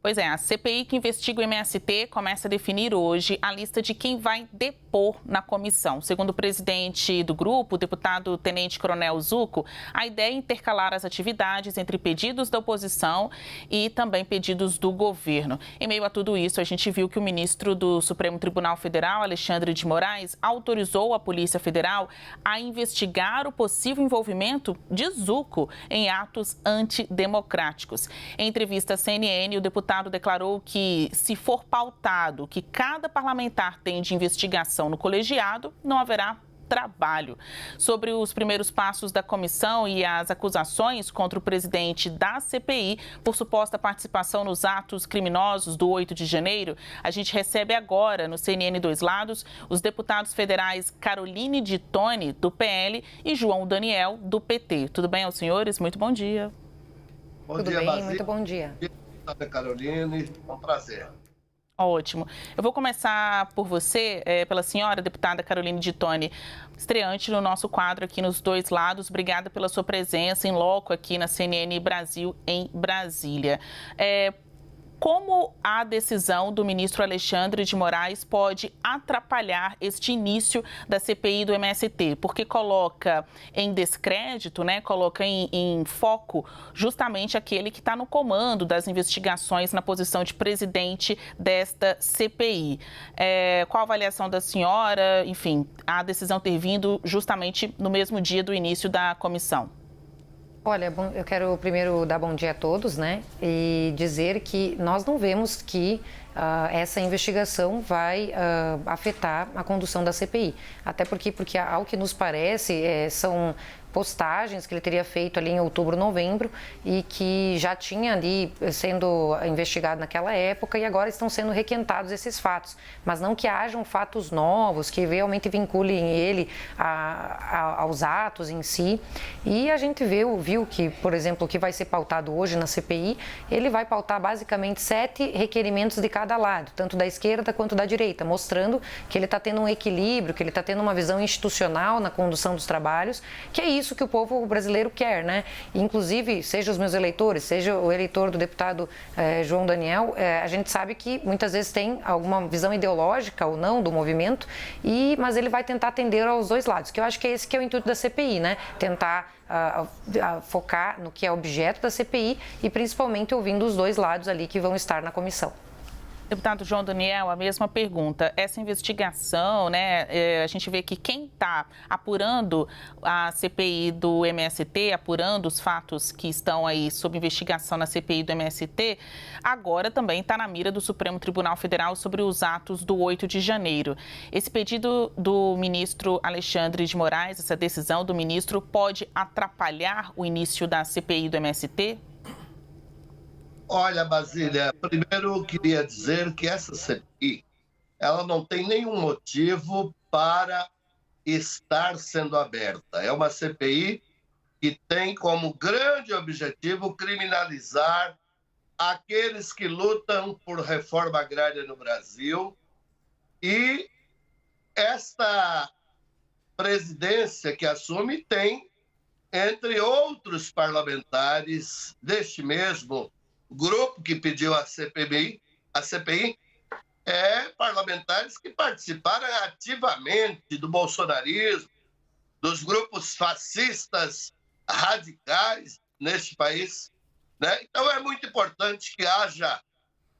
Pois é, a CPI que investiga o MST começa a definir hoje a lista de quem vai depor na comissão. Segundo o presidente do grupo, o deputado Tenente Coronel Zuco, a ideia é intercalar as atividades entre pedidos da oposição e também pedidos do governo. Em meio a tudo isso, a gente viu que o ministro do Supremo Tribunal Federal, Alexandre de Moraes, autorizou a Polícia Federal a investigar o possível envolvimento de Zuco em atos antidemocráticos. Em entrevista à CNN, o deputado declarou que, se for pautado o que cada parlamentar tem de investigação no colegiado, não haverá trabalho. Sobre os primeiros passos da comissão e as acusações contra o presidente da CPI por suposta participação nos atos criminosos do 8 de janeiro, a gente recebe agora no CNN Dois Lados os deputados federais Caroline de Tone, do PL, e João Daniel, do PT. Tudo bem aos senhores? Muito bom dia. Tudo bem, muito bom dia. Caroline, é um prazer. Ótimo. Eu vou começar por você, pela senhora deputada Caroline de Tone, estreante no nosso quadro aqui nos Dois Lados. Obrigada pela sua presença em loco aqui na CNN Brasil, em Brasília. Como a decisão do ministro Alexandre de Moraes pode atrapalhar este início da CPI do MST? Porque coloca em descrédito, coloca em foco justamente aquele que está no comando das investigações na posição de presidente desta CPI. Qual a avaliação da senhora? Enfim, a decisão ter vindo justamente no mesmo dia do início da comissão. Olha, eu quero primeiro dar bom dia a todos, e dizer que nós não vemos que essa investigação vai afetar a condução da CPI. Até porque ao que nos parece, são postagens que ele teria feito ali em outubro, novembro, e que já tinha ali sendo investigado naquela época e agora estão sendo requentados esses fatos. Mas não que hajam fatos novos que realmente vinculem ele aos atos em si. E a gente viu que, por exemplo, o que vai ser pautado hoje na CPI, ele vai pautar basicamente 7 requerimentos de cada lado, tanto da esquerda quanto da direita, mostrando que ele está tendo um equilíbrio, que ele está tendo uma visão institucional na condução dos trabalhos, que é isso que o povo brasileiro quer, Inclusive, seja os meus eleitores, seja o eleitor do deputado João Daniel, a gente sabe que muitas vezes tem alguma visão ideológica ou não do movimento, mas ele vai tentar atender aos dois lados, que eu acho que é esse que é o intuito da CPI, Tentar focar no que é objeto da CPI e principalmente ouvindo os dois lados ali que vão estar na comissão. Deputado João Daniel, a mesma pergunta. Essa investigação, a gente vê que quem está apurando a CPI do MST, apurando os fatos que estão aí sob investigação na CPI do MST, agora também está na mira do Supremo Tribunal Federal sobre os atos do 8 de janeiro. Esse pedido do ministro Alexandre de Moraes, essa decisão do ministro, pode atrapalhar o início da CPI do MST? Olha, Basília, primeiro eu queria dizer que essa CPI, ela não tem nenhum motivo para estar sendo aberta. É uma CPI que tem como grande objetivo criminalizar aqueles que lutam por reforma agrária no Brasil. E esta presidência que assume tem, entre outros parlamentares deste mesmo grupo que pediu a CPI, parlamentares que participaram ativamente do bolsonarismo, dos grupos fascistas radicais neste país, Então é muito importante que haja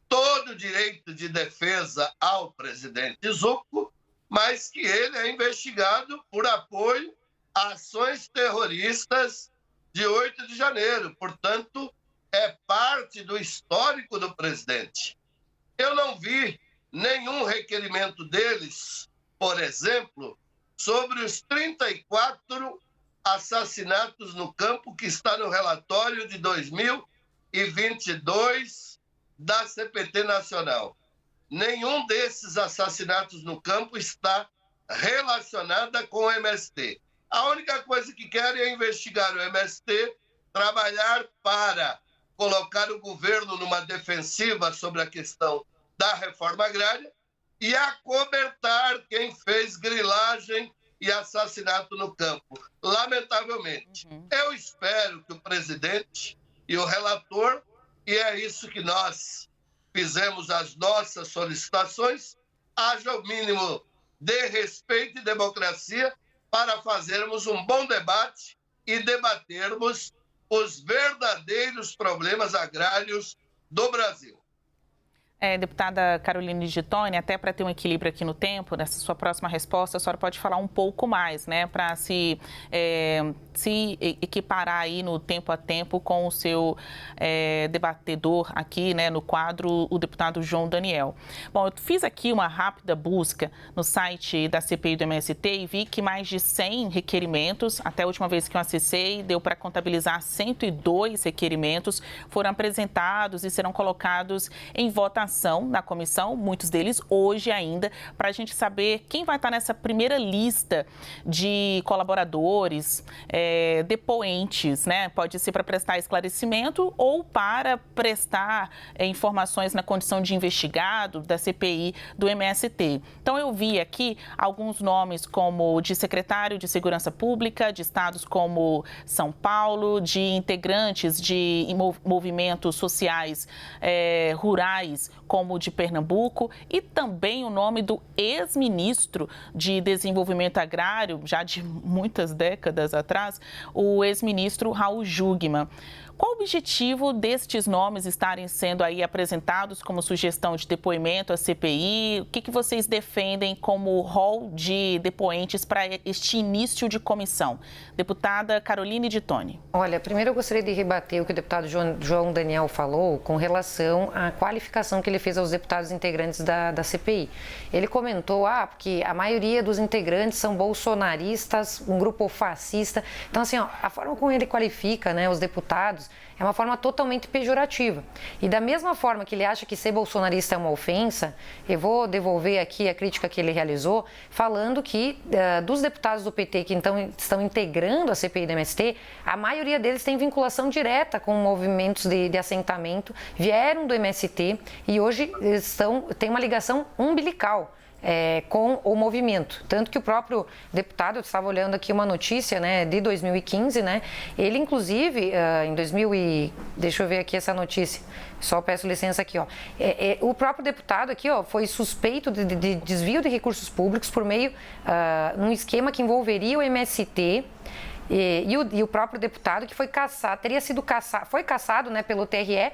todo o direito de defesa ao presidente Zuco, mas que ele é investigado por apoio a ações terroristas de 8 de janeiro. Portanto, é parte do histórico do presidente. Eu não vi nenhum requerimento deles, por exemplo, sobre os 34 assassinatos no campo que está no relatório de 2022 da CPT Nacional. Nenhum desses assassinatos no campo está relacionada com o MST. A única coisa que querem é investigar o MST, trabalhar para colocar o governo numa defensiva sobre a questão da reforma agrária e acobertar quem fez grilagem e assassinato no campo. Lamentavelmente. Eu espero que o presidente e o relator, e é isso que nós fizemos as nossas solicitações, haja o mínimo de respeito e democracia para fazermos um bom debate e debatermos os verdadeiros problemas agrários do Brasil. Deputada Caroline de Toni, até para ter um equilíbrio aqui no tempo, nessa sua próxima resposta, a senhora pode falar um pouco mais, né, para se equiparar aí no tempo a tempo com o seu debatedor aqui, né, no quadro, o deputado João Daniel. Bom, eu fiz aqui uma rápida busca no site da CPI do MST e vi que mais de 100 requerimentos, até a última vez que eu acessei, deu para contabilizar 102 requerimentos, foram apresentados e serão colocados em votação na comissão, muitos deles hoje ainda, para a gente saber quem vai estar nessa primeira lista de colaboradores, depoentes, né? Pode ser para prestar esclarecimento ou para prestar informações na condição de investigado da CPI do MST. Então, eu vi aqui alguns nomes como de secretário de Segurança Pública, de estados como São Paulo, de integrantes de movimentos sociais rurais, como o de Pernambuco, e também o nome do ex-ministro de Desenvolvimento Agrário, já de muitas décadas atrás, o ex-ministro Raul Jungmann. Qual o objetivo destes nomes estarem sendo aí apresentados como sugestão de depoimento à CPI? O que vocês defendem como rol de depoentes para este início de comissão? Deputada Caroline de Toni. Olha, primeiro eu gostaria de rebater o que o deputado João Daniel falou com relação à qualificação que ele fez aos deputados integrantes da CPI. Ele comentou, porque a maioria dos integrantes são bolsonaristas, um grupo fascista. Então, assim, a forma como ele qualifica, né, os deputados é uma forma totalmente pejorativa. E da mesma forma que ele acha que ser bolsonarista é uma ofensa, eu vou devolver aqui a crítica que ele realizou, falando que dos deputados do PT que então estão integrando a CPI do MST, a maioria deles tem vinculação direta com movimentos de assentamento, vieram do MST e hoje têm uma ligação umbilical com o movimento. Tanto que o próprio deputado, eu estava olhando aqui uma notícia, né, de 2015, né, ele inclusive deixa eu ver aqui essa notícia, só peço licença aqui, o próprio deputado aqui, foi suspeito de desvio de recursos públicos por meio, num esquema que envolveria o MST, e o próprio deputado que foi cassado, né, pelo TRE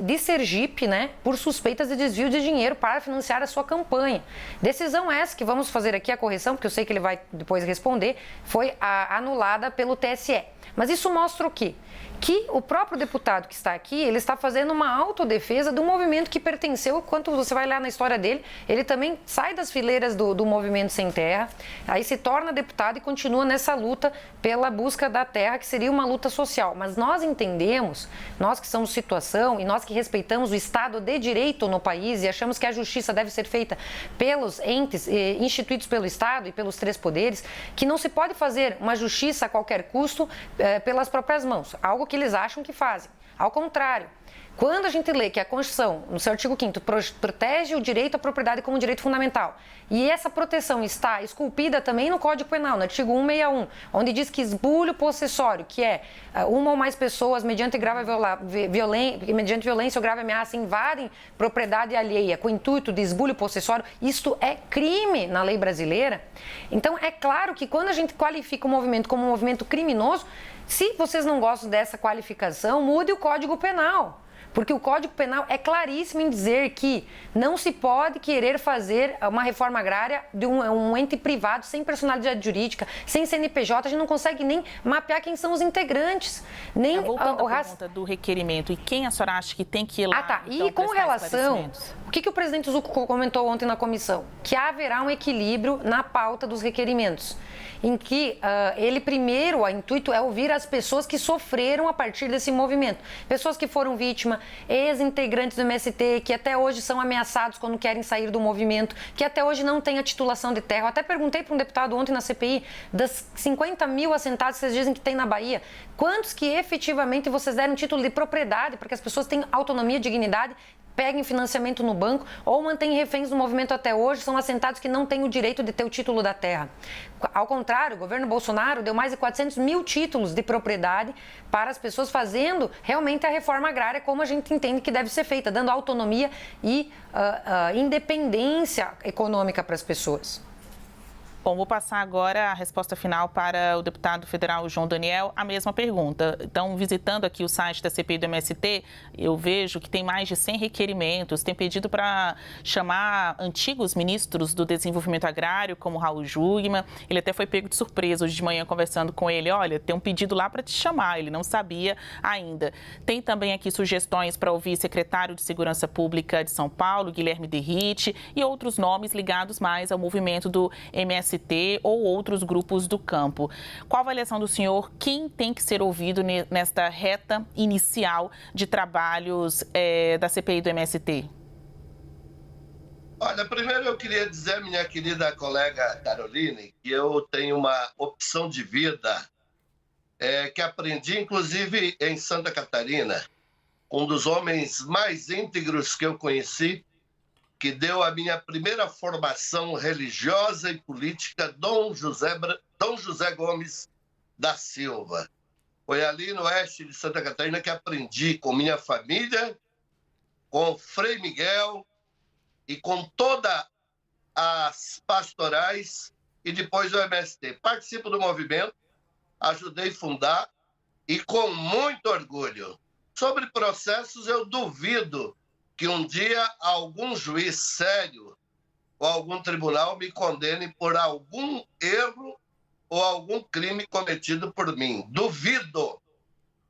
de Sergipe, né, por suspeitas de desvio de dinheiro para financiar a sua campanha. Decisão essa, que vamos fazer aqui a correção, porque eu sei que ele vai depois responder, foi anulada pelo TSE. Mas isso mostra o quê? Que o próprio deputado que está aqui, ele está fazendo uma autodefesa do movimento que pertenceu, quando você vai lá na história dele, ele também sai das fileiras do movimento Sem Terra, aí se torna deputado e continua nessa luta pela busca da terra, que seria uma luta social. Mas nós entendemos, nós que somos situação e nós que respeitamos o Estado de Direito no país e achamos que a justiça deve ser feita pelos entes instituídos pelo Estado e pelos três poderes, que não se pode fazer uma justiça a qualquer custo pelas próprias mãos, algo que eles acham que fazem. Ao contrário, quando a gente lê que a Constituição, no seu artigo 5º, protege o direito à propriedade como direito fundamental, e essa proteção está esculpida também no Código Penal, no artigo 161, onde diz que esbulho possessório, que é uma ou mais pessoas, mediante violência ou grave ameaça, invadem propriedade alheia com o intuito de esbulho possessório, isto é crime na lei brasileira. Então, é claro que quando a gente qualifica o movimento como um movimento criminoso, se vocês não gostam dessa qualificação, mude o Código Penal. Porque o Código Penal é claríssimo em dizer que não se pode querer fazer uma reforma agrária de um ente privado sem personalidade jurídica, sem CNPJ, a gente não consegue nem mapear quem são os integrantes. Nem voltando à pergunta do requerimento, e quem a senhora acha que tem que ir lá? Então, e com relação, o que o presidente Zucco comentou ontem na comissão? Que haverá um equilíbrio na pauta dos requerimentos, em que ele primeiro, o intuito é ouvir as pessoas que sofreram a partir desse movimento. Pessoas que foram vítimas, ex-integrantes do MST, que até hoje são ameaçados quando querem sair do movimento, que até hoje não têm a titulação de terra. Eu até perguntei para um deputado ontem na CPI, das 50 mil assentados que vocês dizem que tem na Bahia, quantos que efetivamente vocês deram título de propriedade para que as pessoas tenham autonomia e dignidade, peguem financiamento no banco ou mantêm reféns do movimento até hoje, são assentados que não têm o direito de ter o título da terra. Ao contrário, o governo Bolsonaro deu mais de 400 mil títulos de propriedade para as pessoas, fazendo realmente a reforma agrária como a gente entende que deve ser feita, dando autonomia e independência econômica para as pessoas. Bom, vou passar agora a resposta final para o deputado federal João Daniel, a mesma pergunta. Então, visitando aqui o site da CPI do MST, eu vejo que tem mais de 100 requerimentos, tem pedido para chamar antigos ministros do desenvolvimento agrário, como Raul Jungmann. Ele até foi pego de surpresa hoje de manhã conversando com ele. Olha, tem um pedido lá para te chamar, ele não sabia ainda. Tem também aqui sugestões para ouvir secretário de Segurança Pública de São Paulo, Guilherme Derrite, e outros nomes ligados mais ao movimento do MST ou outros grupos do campo. Qual a avaliação do senhor? Quem tem que ser ouvido nesta reta inicial de trabalhos da CPI do MST? Olha, primeiro eu queria dizer à minha querida colega Caroline que eu tenho uma opção de vida que aprendi, inclusive, em Santa Catarina, um dos homens mais íntegros que eu conheci, que deu a minha primeira formação religiosa e política, Dom José Gomes da Silva. Foi ali no oeste de Santa Catarina que aprendi com minha família, com o Frei Miguel e com todas as pastorais e depois o MST. Participo do movimento, ajudei a fundar e com muito orgulho. Sobre processos, eu duvido que um dia algum juiz sério ou algum tribunal me condene por algum erro ou algum crime cometido por mim. Duvido.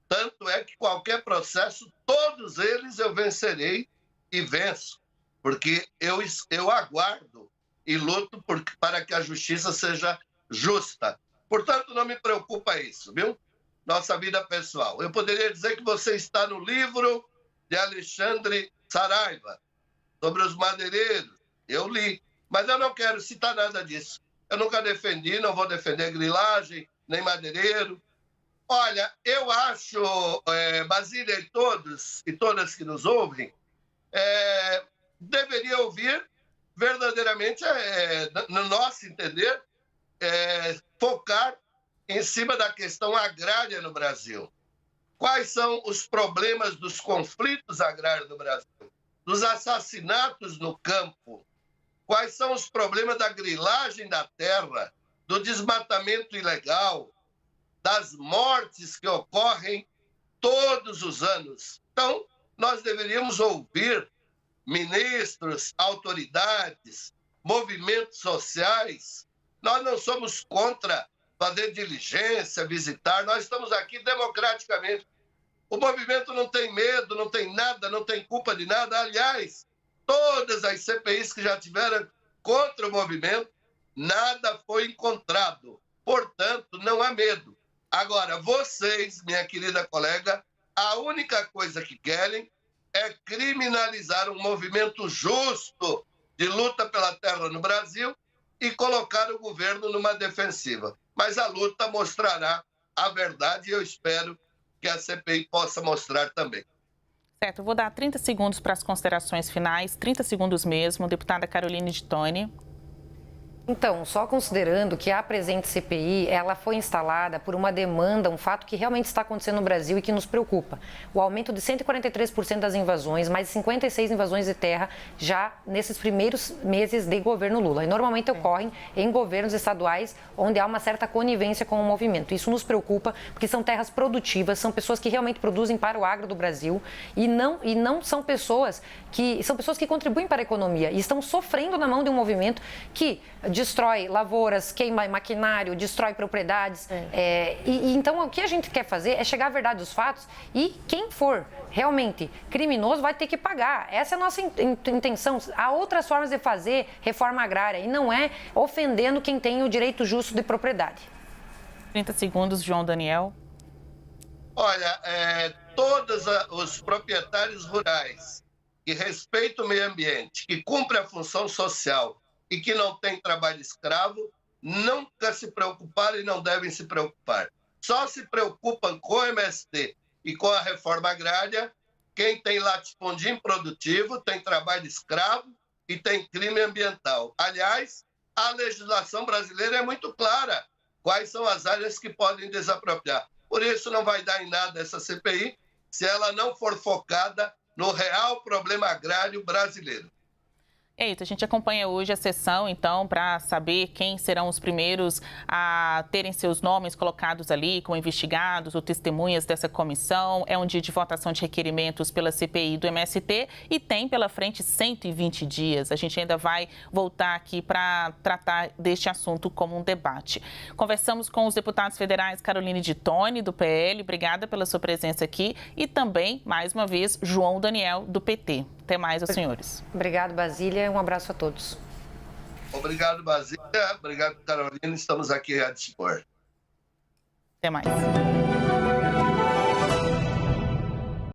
Tanto é que qualquer processo, todos eles eu vencerei e venço, porque eu aguardo e luto para que a justiça seja justa. Portanto, não me preocupa isso, viu? Nossa vida pessoal. Eu poderia dizer que você está no livro de Alexandre Saraiva, sobre os madeireiros, eu li, mas eu não quero citar nada disso. Eu nunca defendi, não vou defender grilagem, nem madeireiro. Olha, eu acho, Basília e todos e todas que nos ouvem, deveria ouvir verdadeiramente, no nosso entender, focar em cima da questão agrária no Brasil. Quais são os problemas dos conflitos agrários no Brasil? Dos assassinatos no campo? Quais são os problemas da grilagem da terra, do desmatamento ilegal, das mortes que ocorrem todos os anos? Então, nós deveríamos ouvir ministros, autoridades, movimentos sociais. Nós não somos contra fazer diligência, visitar. Nós estamos aqui democraticamente. O movimento não tem medo, não tem nada, não tem culpa de nada. Aliás, todas as CPIs que já tiveram contra o movimento, nada foi encontrado. Portanto, não há medo. Agora, vocês, minha querida colega, a única coisa que querem é criminalizar um movimento justo de luta pela terra no Brasil e colocar o governo numa defensiva. Mas a luta mostrará a verdade e eu espero que a CPI possa mostrar também. Certo, eu vou dar 30 segundos para as considerações finais, 30 segundos mesmo. Deputada Caroline de Toni. Então, só considerando que a presente CPI, ela foi instalada por uma demanda, um fato que realmente está acontecendo no Brasil e que nos preocupa. O aumento de 143% das invasões, mais de 56 invasões de terra já nesses primeiros meses de governo Lula. E normalmente ocorrem em governos estaduais onde há uma certa conivência com o movimento. Isso nos preocupa porque são terras produtivas, são pessoas que realmente produzem para o agro do Brasil e não são pessoas que contribuem para a economia e estão sofrendo na mão de um movimento que destrói lavouras, queima maquinário, destrói propriedades. Então, o que a gente quer fazer é chegar à verdade dos fatos e quem for realmente criminoso vai ter que pagar. Essa é a nossa intenção. Há outras formas de fazer reforma agrária e não é ofendendo quem tem o direito justo de propriedade. 30 segundos, João Daniel. Olha, todos os proprietários rurais que respeitam o meio ambiente, que cumprem a função social e que não têm trabalho escravo, nunca se preocuparam e não devem se preocupar. Só se preocupam com o MST e com a reforma agrária quem tem latifúndio improdutivo, tem trabalho escravo e tem crime ambiental. Aliás, a legislação brasileira é muito clara quais são as áreas que podem desapropriar. Por isso, não vai dar em nada essa CPI se ela não for focada no real problema agrário brasileiro. Eita, a gente acompanha hoje a sessão, então, para saber quem serão os primeiros a terem seus nomes colocados ali como investigados ou testemunhas dessa comissão. É um dia de votação de requerimentos pela CPI do MST e tem pela frente 120 dias. A gente ainda vai voltar aqui para tratar deste assunto como um debate. Conversamos com os deputados federais Caroline de Toni, do PL, obrigada pela sua presença aqui, e também, mais uma vez, João Daniel, do PT. Até mais, aos senhores. Obrigado, Basília. Um abraço a todos. Obrigado, Basília. Obrigado, Carolina. Estamos aqui a dispor. Até mais.